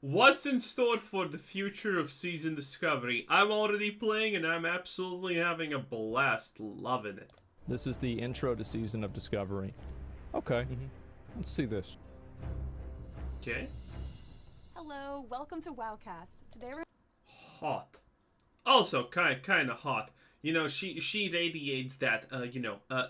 What's in store for the future of Season Discovery? I'm already playing and I'm absolutely having a blast, loving it. This is the intro to Season of Discovery. Okay, let's see this. Okay. Hello, welcome to Wowcast. Today we're Hot. Also, kind of hot. You know, she radiates that,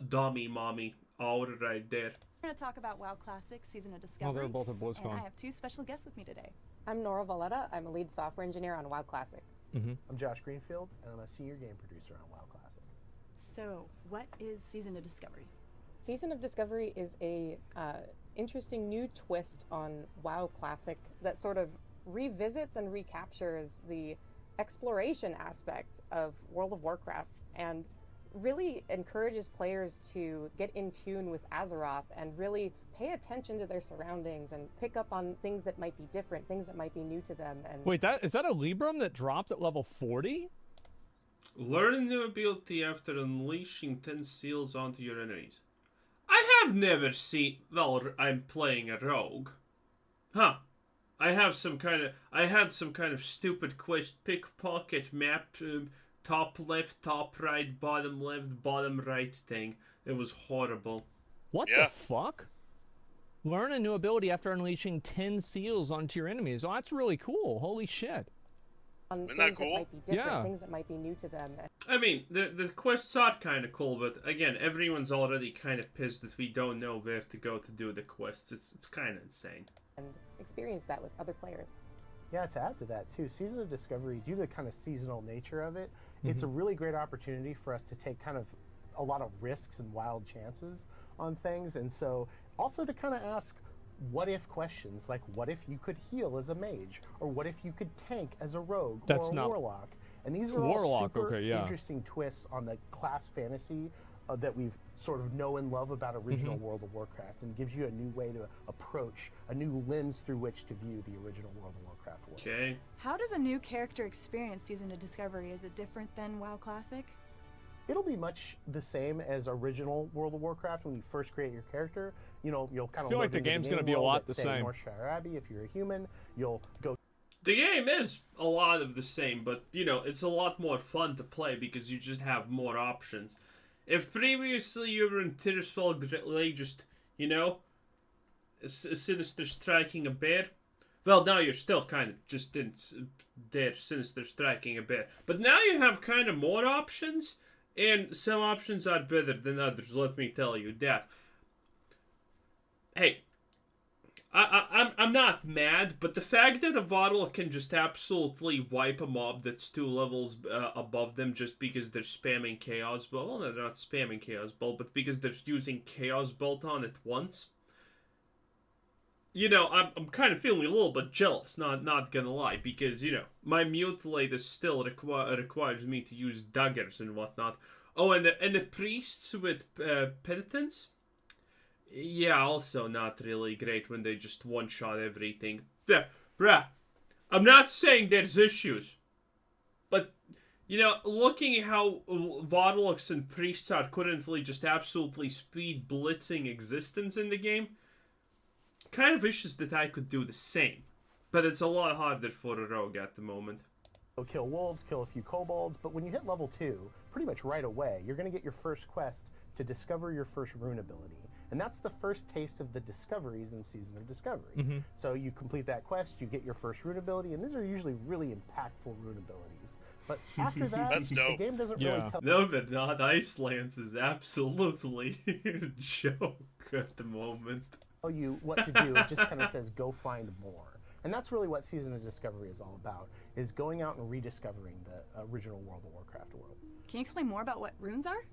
dummy mommy aura right there. going to talk about WoW Classic Season of Discovery. Oh, they're both at BlizzCon. And I have two special guests with me today. I'm Nora Valletta. I'm a lead software engineer on WoW Classic. I'm Josh Greenfield, and I'm a senior game producer on WoW Classic. So, what is Season of Discovery? Season of Discovery is a interesting new twist on WoW Classic that sort of revisits and recaptures the exploration aspect of World of Warcraft and really encourages players to get in tune with Azeroth and really pay attention to their surroundings and pick up on things that might be different, things that might be new to them. And Wait, is that a Libram that dropped at level 40? Learn a new ability after unleashing 10 seals onto your enemies. I have never seen... Well, I'm playing a rogue. Huh. I had some kind of stupid quest, pickpocket map, top left, top right, bottom left, bottom right thing. It was horrible. What the fuck? Learn a new ability after unleashing 10 seals onto your enemies. Oh, that's really cool. Holy shit. on Isn't things that cool? that might be different, Yeah. things that might be new to them. I mean, the quests are kind of cool, but again, everyone's already kind of pissed that we don't know where to go to do the quests. It's kind of insane. And experience that with other players. Yeah, to add to that too, Season of Discovery, due to the kind of seasonal nature of it, it's a really great opportunity for us to take kind of a lot of risks and wild chances on things, and so also to kind of ask what if questions, like what if you could heal as a mage, or what if you could tank as a rogue That's or a not- warlock, and these are all Warlock, super okay, yeah. interesting twists on the class fantasy that we've sort of know and love about original World of Warcraft, and gives you a new way to approach, a new lens through which to view the original World of Warcraft world. Okay. How does a new character experience Season of Discovery? Is it different than WoW Classic? It'll be much the same as original World of Warcraft when you first create your character. You know, you'll kind of feel like the game's gonna be a lot the same. Northshire Abbey, if you're a human, you'll go The game is a lot of the same, but, you know, it's a lot more fun to play because you just have more options. If previously you were in Tirisfal Glade just, you know, sinister striking a bear, well, now you're still kind of just in there, sinister striking a bear. But now you have kind of more options, and some options are better than others, let me tell you that. Hey, I'm not mad, but the fact that a Varl can just absolutely wipe a mob that's 2 levels above them just because they're spamming Chaos Bolt, well, they're not spamming Chaos Bolt, but because they're using Chaos Bolt on it once, you know, I'm kind of feeling a little bit jealous, not gonna lie, because, you know, my Mutilate is still requires me to use daggers and whatnot. Oh, and the priests with penitence? Yeah, also not really great when they just one-shot everything. Bruh, I'm not saying there's issues. But, you know, looking at how Varlocks and Priests are currently just absolutely speed blitzing existence in the game, kind of wishes that I could do the same. But it's a lot harder for a rogue at the moment. kill wolves, kill a few kobolds, but when you hit level 2, pretty much right away, you're going to get your first quest to discover your first rune ability. And that's the first taste of the discoveries in Season of Discovery. So you complete that quest, you get your first rune ability, and these are usually really impactful rune abilities. But after that, That's the dope. game doesn't Yeah. really tell No, they're not. Icelands is absolutely a joke at the moment. you what to do. It just kind of says go find more. And that's really what Season of Discovery is all about, is going out and rediscovering the original World of Warcraft world. Can you explain more about what runes are?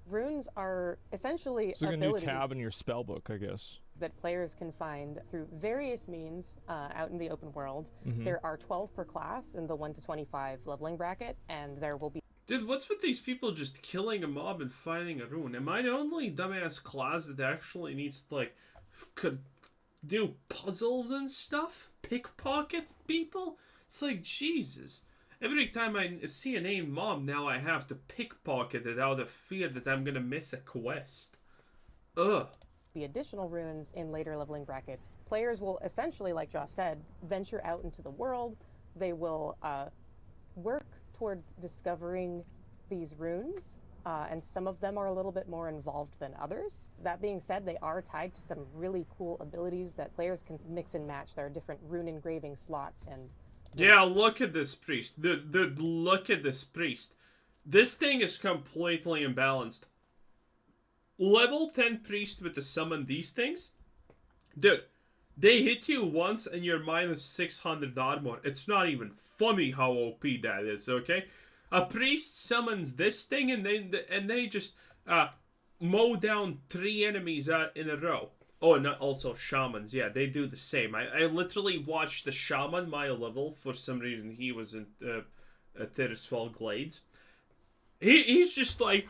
Runes are essentially It's like a new abilities tab in your spell book, I guess. that players can find through various means out in the open world. There are 12 per class in the 1 to 25 leveling bracket, and there will be Dude, what's with these people just killing a mob and finding a rune? Am I the only dumbass class that actually needs to, like, could do puzzles and stuff? Pickpocket people? It's like, Jesus. Every time I see a named mob now, I have to pickpocket it out of fear that I'm gonna miss a quest. Ugh. the additional runes in later leveling brackets, players will essentially, like Josh said, venture out into the world. They will work towards discovering these runes, and some of them are a little bit more involved than others. That being said, they are tied to some really cool abilities that players can mix and match. There are different rune engraving slots and... Yeah, look at this priest. Look at this priest. This thing is completely imbalanced. Level 10 priest with the summon these things? Dude, they hit you once and you're minus 600 armor. It's not even funny how OP that is, okay? A priest summons this thing and they just mow down 3 enemies in a row. Oh, and also shamans. Yeah, they do the same. I literally watched the shaman my level. For some reason, he was in Tirisfal Glades. He's just like...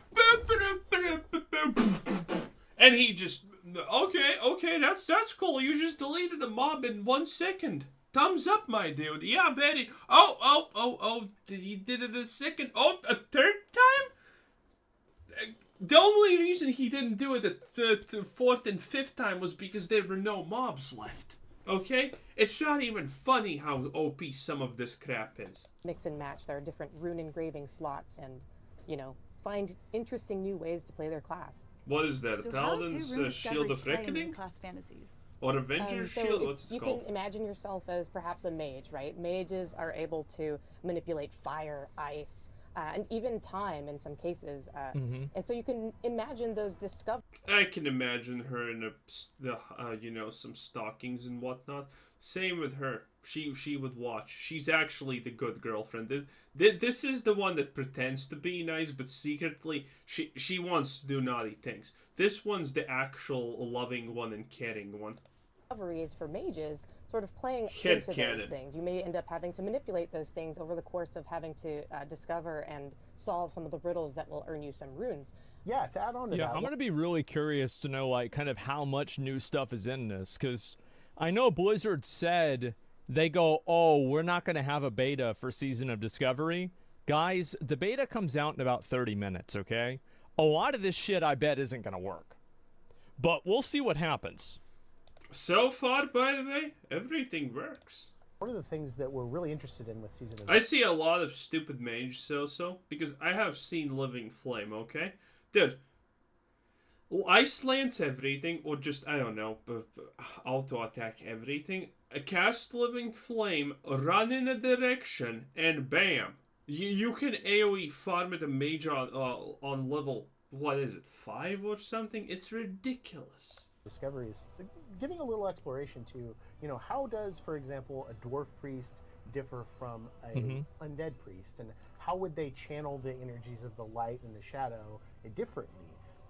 And he just... Okay, that's cool. You just deleted the mob in 1 second. Thumbs up, my dude. Yeah, very... Oh, he did it a second. Oh, a third time? The only reason he didn't do it the 4th and 5th time was because there were no mobs left. Okay? It's not even funny how OP some of this crap is. Mix and match. There are different rune engraving slots and, you know, find interesting new ways to play their class. What is that? So A Paladin's Shield of Reckoning? Class fantasies? Or Avenger's Shield? What's it called? You can imagine yourself as perhaps a mage, right? Mages are able to manipulate fire, ice, and even time in some cases. And so you can imagine those discoveries. I can imagine her in some stockings and whatnot. Same with her. She would watch. She's actually the good girlfriend. This is the one that pretends to be nice, but secretly she wants to do naughty things. This one's the actual loving one and caring one. Discoveries for mages, sort of playing Head into cannon. those things. You may end up having to manipulate those things over the course of having to discover and solve some of the riddles that will earn you some runes. Yeah, to add on to that. I'm going to be really curious to know, like, kind of how much new stuff is in this, because I know Blizzard said they go, oh, we're not going to have a beta for Season of Discovery. Guys, the beta comes out in about 30 minutes, okay? A lot of this shit, I bet, isn't going to work. But we'll see what happens. So far, by the way, everything works. One of the things that we're really interested in with Season of I see a lot of stupid mage so because I have seen Living Flame, okay? Dude, Ice Lance everything, or just, I don't know, auto-attack everything. Cast Living Flame, run in a direction, and bam! You can AoE farm at a mage on level, what is it, 5 or something? It's ridiculous. Discoveries, giving a little exploration to, how does, for example, a dwarf priest differ from a undead priest, and how would they channel the energies of the light and the shadow differently?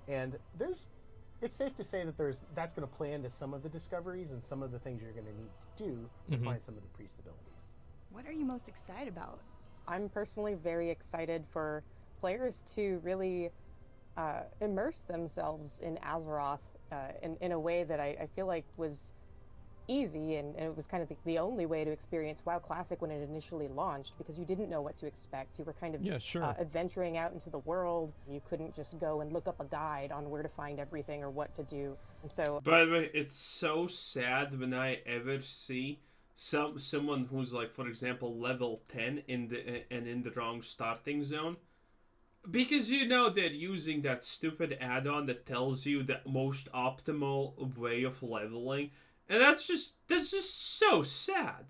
And it's safe to say that that's going to play into some of the discoveries and some of the things you're going to need to do to find some of the priest abilities. What are you most excited about? I'm personally very excited for players to really immerse themselves in Azeroth in a way that I feel like was easy, and it was kind of the only way to experience WoW Classic when it initially launched, because you didn't know what to expect. You were kind of adventuring out into the world. You couldn't just go and look up a guide on where to find everything or what to do. And so, by the way, it's so sad when I ever see someone who's like, for example, level 10 in the wrong starting zone. Because they're using that stupid add-on that tells you the most optimal way of leveling. And that's just so sad.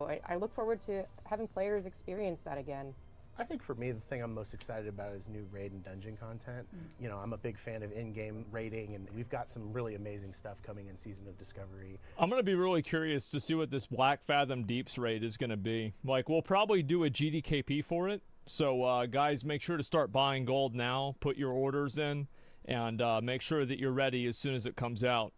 I look forward to having players experience that again. I think for me, the thing I'm most excited about is new raid and dungeon content. I'm a big fan of in-game raiding, and we've got some really amazing stuff coming in Season of Discovery. I'm going to be really curious to see what this Black Fathom Deeps raid is going to be. Like, we'll probably do a GDKP for it. So, guys, make sure to start buying gold now. Put your orders in, and make sure that you're ready as soon as it comes out.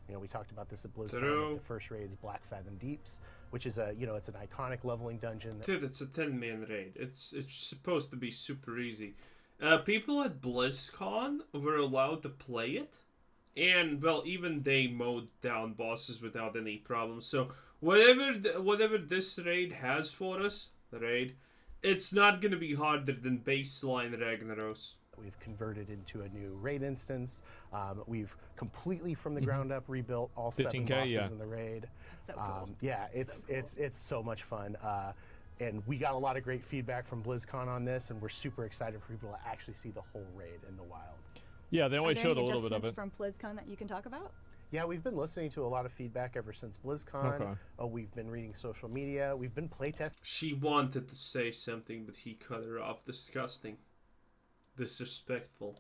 We talked about this at BlizzCon. The first raid is Black Fathom Deeps, which is it's an iconic leveling dungeon. Dude, it's a 10-man raid. It's supposed to be super easy. People at BlizzCon were allowed to play it, and well, even they mowed down bosses without any problems. So whatever this raid has for us, it's not gonna be harder than baseline Ragnaros. We've converted into a new raid instance. We've completely from the ground up rebuilt all 7 bosses in the raid. That's so cool. Yeah, it's so much fun. And we got a lot of great feedback from BlizzCon on this, and we're super excited for people to actually see the whole raid in the wild. Yeah, they only Are there showed a any little bit of it. adjustments from BlizzCon that you can talk about? Yeah, we've been listening to a lot of feedback ever since BlizzCon. Okay. We've been reading social media. We've been playtesting. She wanted to say something, but he cut her off. Disgusting. Disrespectful.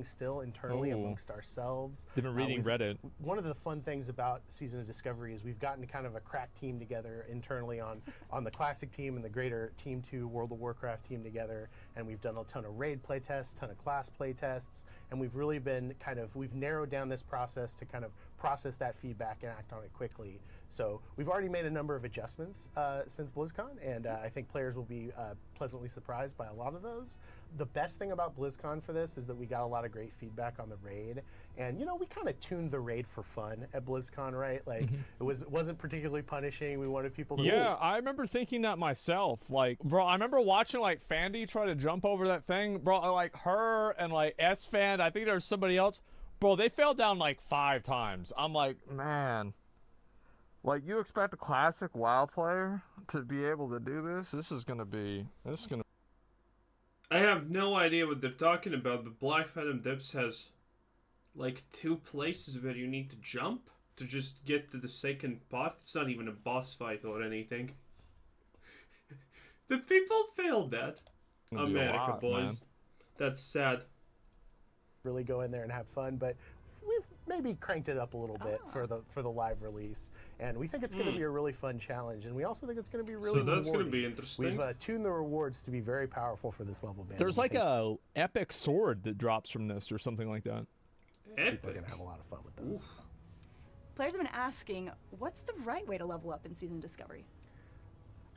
Still internally amongst ourselves. They've been reading Reddit. One of the fun things about Season of Discovery is we've gotten kind of a crack team together internally on the Classic team and the greater Team 2 World of Warcraft team together, and we've done a ton of raid playtests, ton of class playtests, and we've really been we've narrowed down this process to kind of process that feedback and act on it quickly. So we've already made a number of adjustments since BlizzCon, and I think players will be pleasantly surprised by a lot of those. The best thing about BlizzCon for this is that we got a lot of great feedback on the raid, and we kind of tuned the raid for fun at BlizzCon, right? Like it wasn't particularly punishing. We wanted people to I remember thinking that myself. Like, bro, I remember watching like Fandy try to jump over that thing, bro. Like her and like S-Fan. I think there was somebody else, bro. They fell down like 5 times. I'm like, man. Like, you expect a classic WoW player to be able to do this? This is gonna. I have no idea what they're talking about, but Black Phantom Depths has like 2 places where you need to jump to just get to the second part. It's not even a boss fight or anything. The people failed that. America, boys. Man. That's sad. Really go in there and have fun, but we've maybe cranked it up a little bit for the live release, and we think it's going to be a really fun challenge, and we also think it's going to be really that's going to rewarding. be interesting. We've tuned the rewards to be very powerful for this level band. There's like a epic sword that drops from this or something like that. People are going to have a lot of fun with those. Players have been asking, what's the right way to level up in Season Discovery?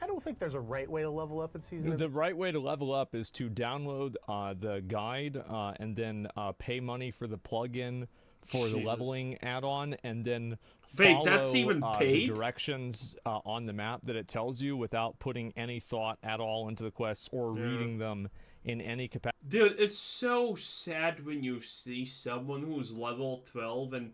I don't think there's a right way to level up in Season. The right way to level up is to download the guide and then pay money for the plugin for the leveling add-on, and then follow that's even paid? the directions on the map that it tells you without putting any thought at all into the quests or reading them in any capacity. Dude, it's so sad when you see someone who's level 12 and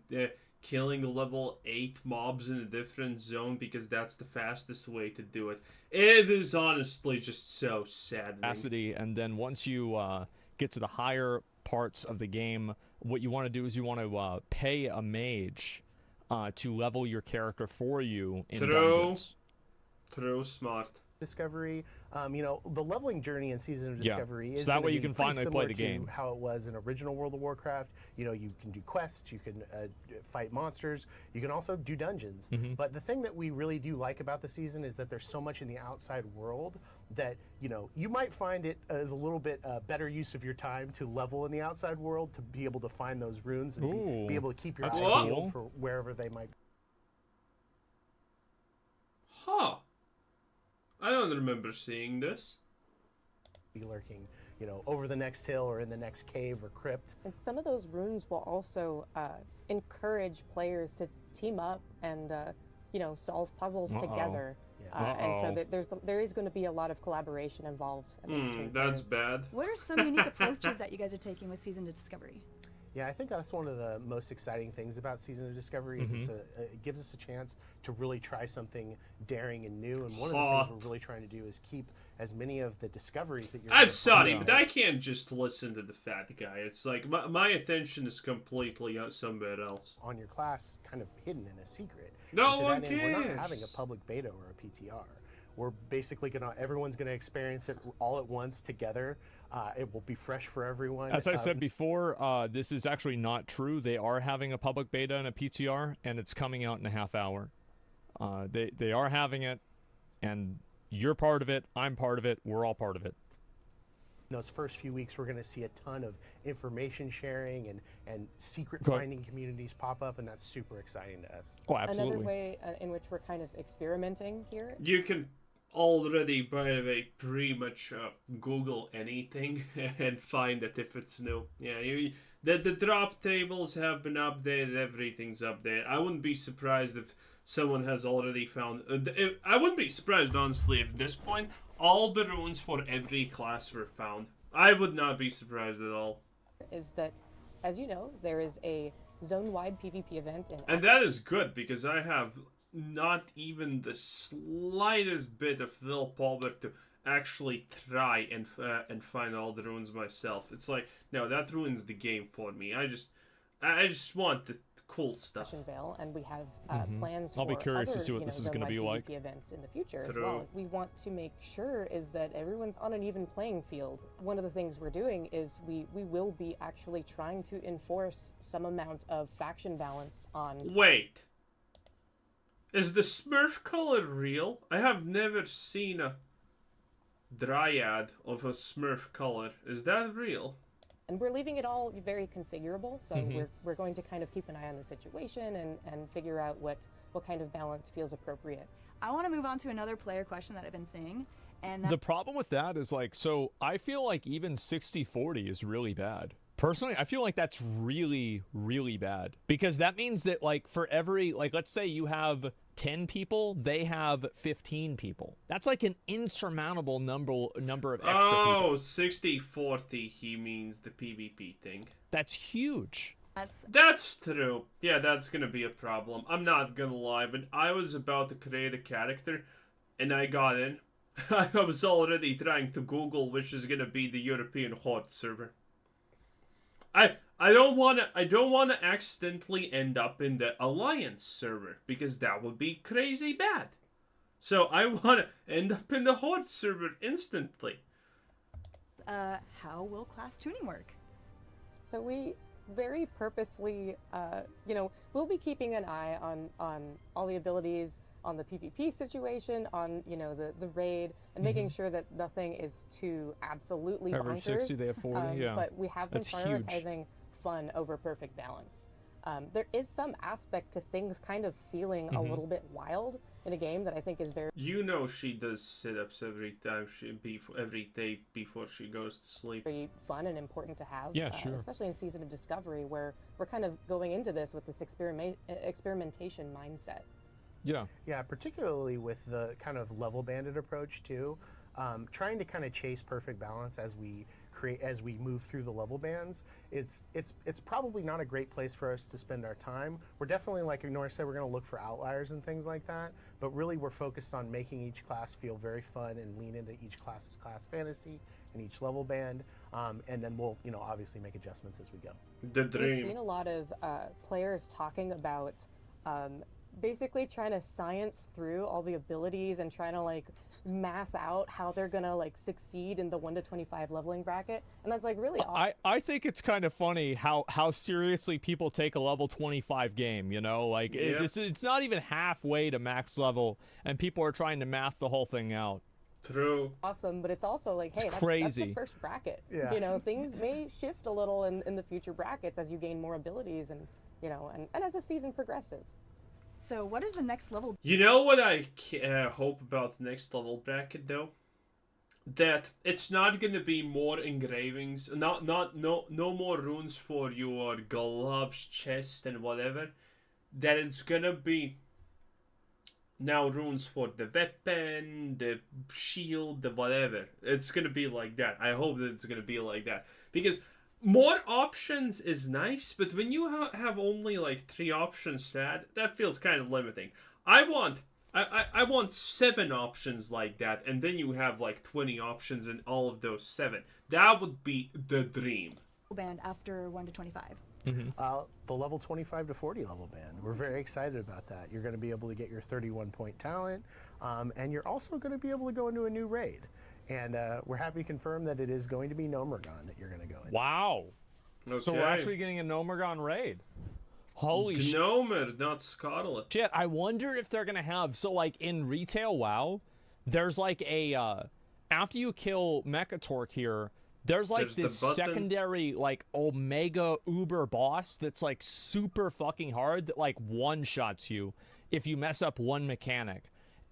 killing level 8 mobs in a different zone because that's the fastest way to do it. It is honestly just so sad. And then once you get to the higher parts of the game, what you want to do is you want to pay a mage to level your character for you in dungeons. True, smart. Discovery, the leveling journey in Season of Discovery is so that way you be can pretty finally play the similar game. to how it was in original World of Warcraft. You can do quests, you can fight monsters, you can also do dungeons. But the thing that we really do like about the season is that there's so much in the outside world that you might find it as a little bit better use of your time to level in the outside world, to be able to find those runes and be able to keep your eyes peeled for wherever they might be. Huh. I don't remember seeing this. Be lurking, over the next hill or in the next cave or crypt. And some of those runes will also encourage players to team up and, solve puzzles together. And so there is going to be a lot of collaboration involved. That's bad. What are some unique approaches that you guys are taking with Season of Discovery? Yeah, I think that's one of the most exciting things about Season of Discovery is it gives us a chance to really try something daring and new. And one of the things we're really trying to do is keep as many of the discoveries that you're. I'm sorry, but I can't just listen to the fat guy. It's like my attention is completely somewhere else. On your class, kind of hidden in a secret. No one cares. We're not having a public beta or a PTR. We're basically everyone's gonna experience it all at once together. It will be fresh for everyone. As I said before, this is actually not true. They are having a public beta and a PTR, and it's coming out in a half hour. They are having it, and you're part of it. I'm part of it. We're all part of it. In those first few weeks, we're going to see a ton of information sharing and secret finding communities pop up, and that's super exciting to us. Oh, absolutely. Another way in which we're kind of experimenting here. You can already, by the way, pretty much Google anything and find it if it's new. Yeah, the drop tables have been updated. Everything's updated. I wouldn't be surprised if someone has already found. I wouldn't be surprised, honestly, if at this point all the runes for every class were found. I would not be surprised at all. is that, as you know, there is a zone-wide PvP event in And that is good because I have not even the slightest bit of willpower to actually try and find all the runes myself. It's like, no, that ruins the game for me. I just want the cool stuff. Vale, and we have plans for I'll be curious other, to see what this is going to be like. events in the future as True. well. We want to make sure is that everyone's on an even playing field. One of the things we're doing is we will be actually trying to enforce some amount of faction balance on. Wait. Is the Smurf color real? I have never seen a dryad of a Smurf color. Is that real? And we're leaving it all very configurable, so we're going to kind of keep an eye on the situation and figure out what kind of balance feels appropriate. I want to move on to another player question that I've been seeing, and The problem with that is like, so I feel like even 60-40 is really bad. Personally, I feel like that's really, really bad. Because that means that like for every, like let's say you have 10 people, they have 15 people. That's like an insurmountable number of extra people. Oh, 60-40, he means the PvP thing. That's huge. That's true. Yeah, that's gonna be a problem. I'm not gonna lie, when I was about to create a character and I got in, I was already trying to Google which is gonna be the European Horde server. I don't wanna accidentally end up in the Alliance server because that would be crazy bad. So I wanna end up in the Horde server instantly. how will class tuning work? So we very purposely, we'll be keeping an eye on all the abilities, on the PvP situation, on the raid, and making sure that nothing is too absolutely Every bonkers. 60, they have 40, yeah. But we have been That's huge. prioritizing fun over perfect balance. There is some aspect to things kind of feeling a little bit wild in a game that I think is very You know she does sit-ups every day before she goes to sleep. very fun and important to have. Yeah, sure. Especially in Season of Discovery, where we're kind of going into this with this experimentation mindset. Yeah. Yeah, particularly with the kind of level banded approach too. Trying to kind of chase perfect balance as we move through the level bands, it's probably not a great place for us to spend our time. We're definitely, like Ignore said, we're going to look for outliers and things like that, but really we're focused on making each class feel very fun and lean into each class's class fantasy and each level band, and then we'll obviously make adjustments as we go. The We've seen dream. a lot of players talking about basically trying to science through all the abilities and trying to like math out how they're gonna like succeed in the 1 to 25 leveling bracket, and that's like really awesome. I think it's kind of funny how seriously people take a level 25 game, like Yeah. it's not even halfway to max level and people are trying to math the whole thing out. True. Awesome, but it's also like, hey, that's crazy. the first bracket. Yeah. Things may shift a little in the future brackets as you gain more abilities and and as the season progresses. So what is the next level? You know what I hope about the next level bracket though? That it's not gonna be more engravings, no more runes for your gloves, chest, and whatever. That it's gonna be now runes for the weapon, the shield, the whatever. It's gonna be like that. I hope that it's gonna be like that because more options is nice, but when you have only like 3 options to add, that feels kind of limiting. I want 7 options like that, and then you have like 20 options in all of those 7. That would be the dream. Band after 1 to 25. The level 25 to 40 level band. We're very excited about that. You're going to be able to get your 31-point talent, and you're also going to be able to go into a new raid. And we're happy to confirm that it is going to be Nomergon that you're going to go in. Wow. Okay. So we're actually getting a Nomergon raid. Holy shit. Gnomer, not Scarlet. Shit, I wonder if they're gonna have, so like in retail WoW, there's like a after you kill Mechatork here, there's like There's this the button. secondary like Omega Uber boss that's like super fucking hard that like one-shots you if you mess up one mechanic.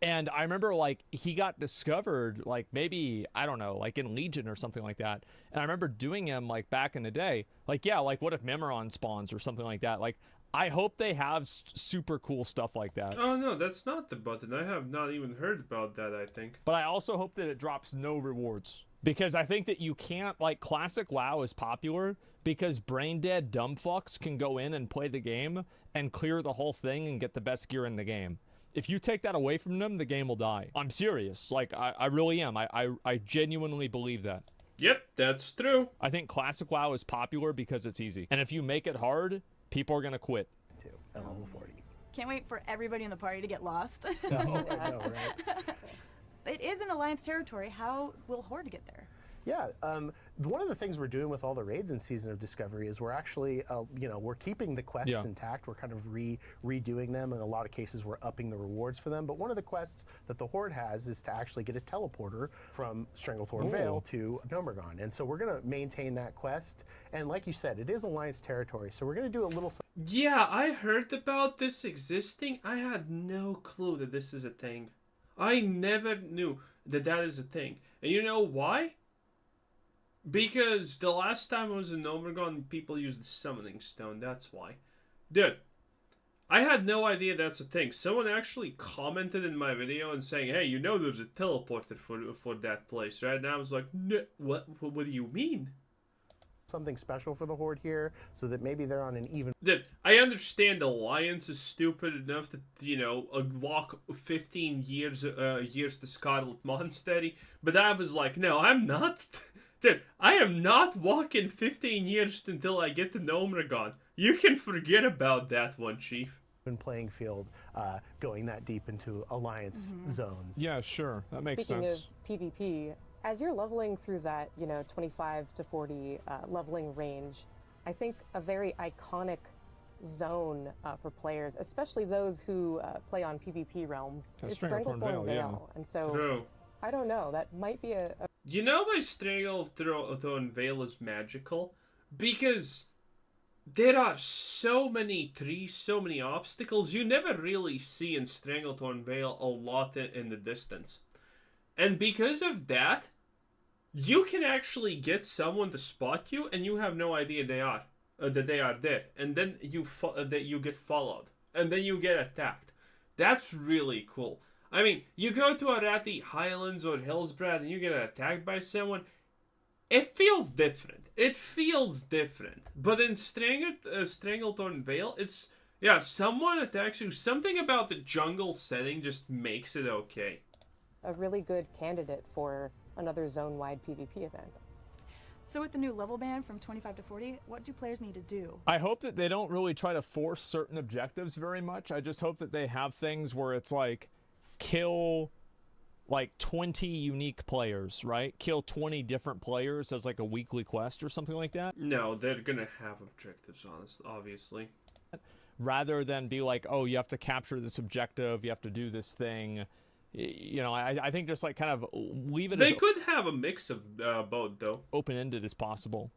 And I remember like he got discovered like maybe, I don't know, like in Legion or something like that. And I remember doing him like back in the day. Like, yeah, like what if Memoron spawns or something like that? Like I hope they have super cool stuff like that. Oh no, that's not the button. I have not even heard about that, I think. But I also hope that it drops no rewards. Because I think that you can't, like, classic WoW is popular, because brain dead dumb fucks can go in and play the game and clear the whole thing and get the best gear in the game. If you take that away from them, the game will die. I'm serious. Like, I really am. I genuinely believe that. Yep, that's true. I think Classic WoW is popular because it's easy. And if you make it hard, people are going to quit. At level 40. Can't wait for everybody in the party to get lost. Oh, I know, right? It is in Alliance territory. How will Horde get there? Yeah, one of the things we're doing with all the raids in Season of Discovery is we're actually, we're keeping the quests intact. We're kind of redoing them. In a lot of cases, we're upping the rewards for them. But one of the quests that the Horde has is to actually get a teleporter from Stranglethorn Vale to Nomergon. And so we're going to maintain that quest. And like you said, it is Alliance territory. So we're going to do a little... Yeah, I heard about this existing. I had no clue that this is a thing. I never knew that that is a thing. And you know why? Because the last time I was in Nomergon, people used the Summoning Stone. That's why. Dude, I had no idea that's a thing. Someone actually commented in my video and saying, hey, you know there's a teleporter for that place, right? And I was like, no, what do you mean? Something special for the Horde here, so that maybe they're on an even... Dude, I understand Alliance is stupid enough to, walk 15 years to Scarlet Monastery, but I was like, no, I'm not... Dude, I am not walking 15 years until I get to Nomergon. You can forget about that one, Chief. Playing field going that deep into Alliance zones. Yeah, sure. That makes sense. Speaking of PvP, as you're leveling through that, 25 to 40 leveling range, I think a very iconic zone for players, especially those who play on PvP realms, is Stranglethorn Vale. And so, True. I don't know, that might be a... You know why Stranglethorn Vale is magical? Because there are so many trees, so many obstacles, you never really see in Stranglethorn Vale a lot in the distance. And because of that, you can actually get someone to spot you, and you have no idea that they are there. And then you get followed, and then you get attacked. That's really cool. I mean, you go to Arathi Highlands or Hillsbrad and you get attacked by someone, it feels different. It feels different. But in Stranglethorn Vale, it's, someone attacks you. Something about the jungle setting just makes it okay. A really good candidate for another zone-wide PvP event. So with the new level band from 25 to 40, what do players need to do? I hope that they don't really try to force certain objectives very much. I just hope that they have things where it's like, kill like 20 unique players, right? Kill 20 different players as like a weekly quest or something like that. No, they're gonna have objectives, obviously. Rather than be like, oh, you have to capture this objective, you have to do this thing. I think just like kind of leave it. They could have a mix of both, though. Open-ended as possible.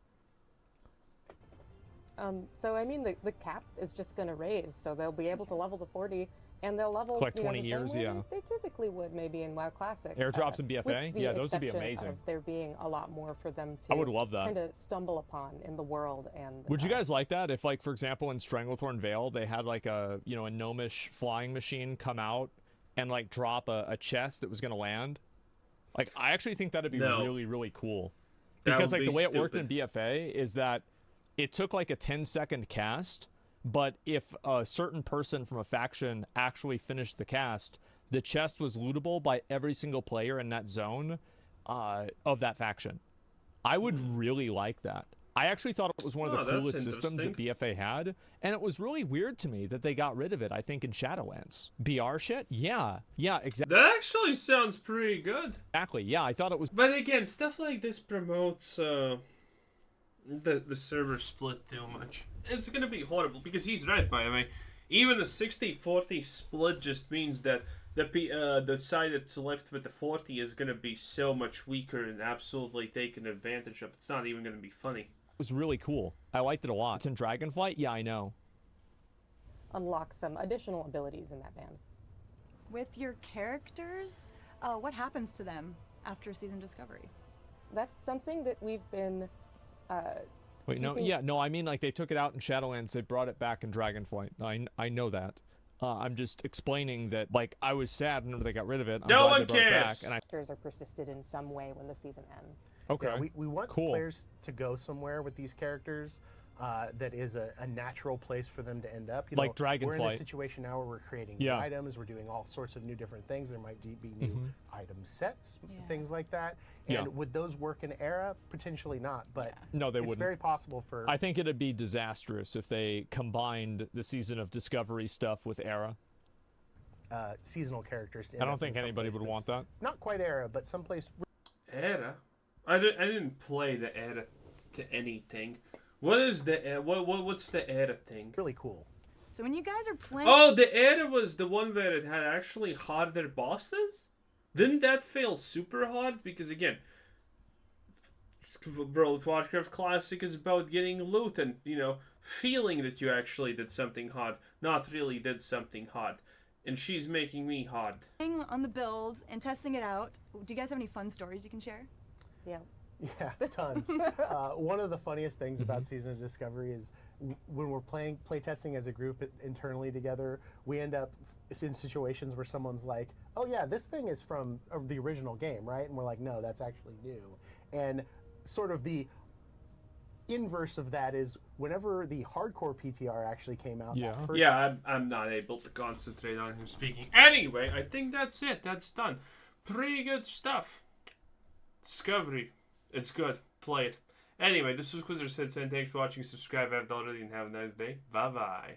So I mean, the cap is just going to raise, so they'll be able to level to 40. And they'll level collect 20 the years, same way they typically would maybe in WoW Classic. Airdrops and BFA? With Yeah, those would be exception amazing. Of there being a lot more for them to I would love that. kind of stumble upon in the world. And would you guys like that if, like, for example, in Stranglethorn Vale, they had like a gnomish flying machine come out and like drop a chest that was going to land? Like, I actually think that'd be really, really cool. Because like the way it worked in BFA is that it took like a 10-second cast. But if a certain person from a faction actually finished the cast, the chest was lootable by every single player in that zone of that faction. I would really like that. I actually thought it was one of the coolest systems that BFA had, and it was really weird to me that they got rid of it, I think, in Shadowlands. BR shit? Yeah, exactly. That actually sounds pretty good. Exactly, yeah, I thought it was... But again, stuff like this promotes... the server split too much. It's gonna be horrible because he's right, by the way. Even a 60-40 split just means that the side that's left with the 40 is gonna be so much weaker and absolutely taken advantage of. It's not even gonna be funny. It was really cool. I liked it a lot. It's in Dragonflight? Yeah, I know. Unlock some additional abilities in that band. With your characters, what happens to them after Season Discovery? That's something that we've been... Wait, no, I mean like they took it out in Shadowlands, they brought it back in Dragonflight. I know that. I'm just explaining that, like, I was sad whenever they got rid of it. I'm No glad one they brought it back, cares. and Characters are persisted in some way when the season ends. okay, Yeah, we want cool. players to go somewhere with these characters that is a natural place for them to end up. You Like know, we're in Dragonflight. a situation now where we're creating Yeah. new items, we're doing all sorts of new different things. There might be new item sets, Yeah. things like that. And Yeah. would those work in Era? Potentially not, but No, they it's wouldn't. very possible for. I think it'd be disastrous if they combined the Season of Discovery stuff with Era. Seasonal characters. To I end don't up in think some anybody place would want that's that. Not quite Era, but someplace. Era? I didn't play the Era to anything. What is the what's the Era thing? Really cool. So when you guys are playing, Oh, the Era was the one where it had actually harder bosses? Didn't that feel super hard? Because again, World of Warcraft Classic is about getting loot and, you know, feeling that you actually did something hard, not really did something hard. And she's making me hard. on the build and testing it out, do you guys have any fun stories you can share? Yeah. Yeah, tons. One of the funniest things about Season of Discovery is when we're play testing as a group internally together, we end up in situations where someone's like, "Oh yeah, this thing is from the original game, right?" And we're like, "No, that's actually new." And sort of the inverse of that is whenever the hardcore PTR actually came out. Yeah. That first Yeah, I'm not able to concentrate on him speaking. Anyway, I think that's it. That's done. Pretty good stuff. Discovery. It's good. Play it. Anyway, this was Quizzer Sid saying thanks for watching. Subscribe if you haven't already, and have a nice day. Bye-bye.